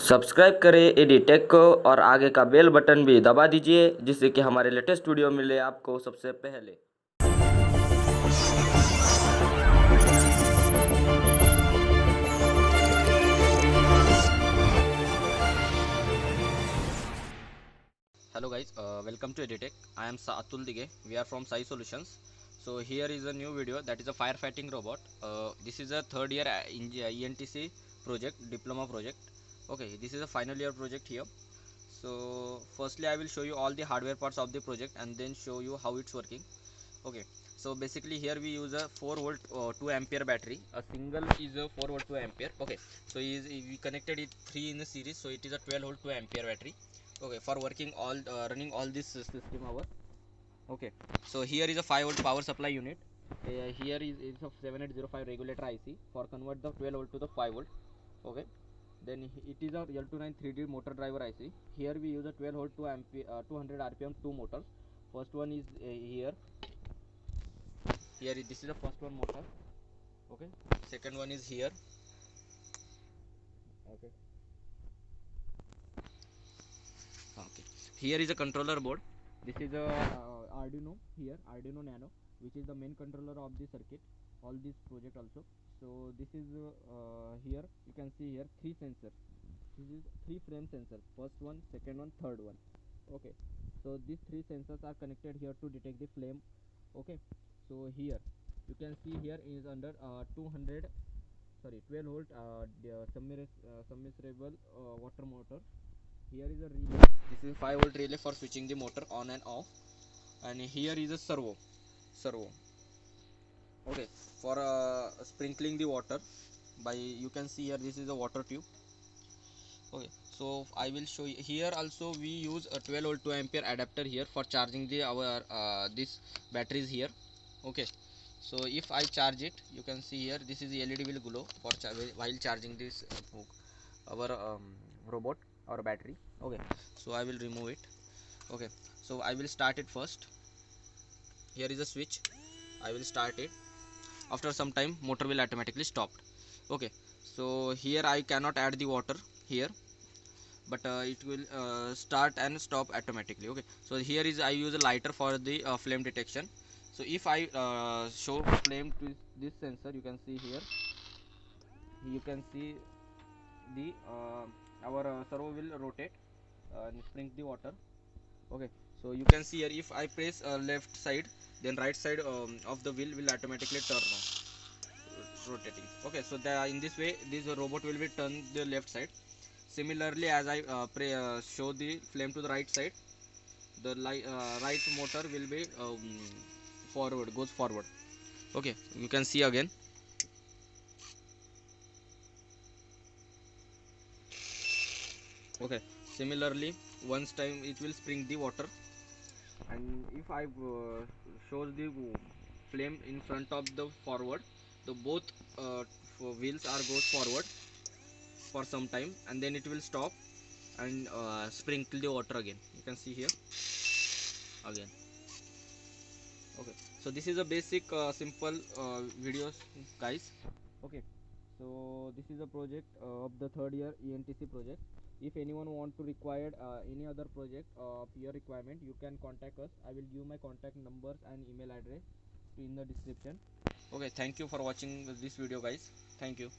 Subscribe करें एडीटेक को और आगे का बेल बटन भी दबा दीजिए जिससे कि हमारे लेटेस्ट वीडियो मिले आपको सबसे पहले। Hello guys, welcome to EDITECH. I am Atul Dige. We are from Sai Solutions. So here is a new video, that is a firefighting robot. This is a third year ENTC project, diploma project. Okay, this is a final year project here. So firstly I will show you all the hardware parts of the project and then show you how it's working. Okay, so basically here we use a 4 volt 2 ampere battery. A single is a 4 volt 2 ampere. Okay, so we connected it 3 in the series, so it is a 12 volt 2 ampere battery. Okay, for working all running all this system hours. Okay, so here is a 5 volt power supply unit. Here is a 7805 regulator IC for convert the 12 volt to the 5 volt. Okay, then it is a L29 3D motor driver IC. Here we use a 12 volt 2 ampere 200 rpm 2 motors. First one is here this is the first one motor. Okay, second one is here. Okay, here is a controller board. This is a Arduino here, Arduino Nano, which is the main controller of the circuit, all this project also. So this is here you can see here 3 sensors. This is 3 frame sensors, first one, second one, third one. Okay, so these 3 sensors are connected here to detect the flame. Okay, so here you can see here is under 12 volt submersible water motor. Here is a relay. This is 5 volt relay for switching the motor on and off, and here is a servo. Okay, for sprinkling the water by, you can see here this is a water tube. Okay, so I will show you here also we use a 12 volt 2 ampere adapter here for charging the our this batteries here. Okay, so if I charge it, you can see here this is the LED will glow for while charging this our robot or battery. Okay, so I will remove it. Okay, so I will start it first. Here is a switch. I will start it. After some time motor will automatically stop. Okay, so here I cannot add the water here, but it will start and stop automatically. Okay, so here is I use a lighter for the flame detection. So if I show flame to this sensor, you can see here, you can see the our servo will rotate and sprinkle the water. Okay, so you can see here if I press left side, then right side of the wheel will automatically turn on, rotating. Okay, so in this way this robot will be turned the left side. Similarly, as I show the flame to the right side, the right motor will be goes forward. Okay, you can see again. Okay, similarly once time it will spring the water, and if I shows the flame in front of the forward, the both wheels are goes forward for some time, and then it will stop and sprinkle the water again. You can see here again. Okay, so this is a basic simple videos guys. Okay, so this is a project of the third year ENTC project. If anyone want to require any other project of your requirement, you can contact us. I will give my contact numbers and email address in the description. Okay, thank you for watching this video guys. Thank you.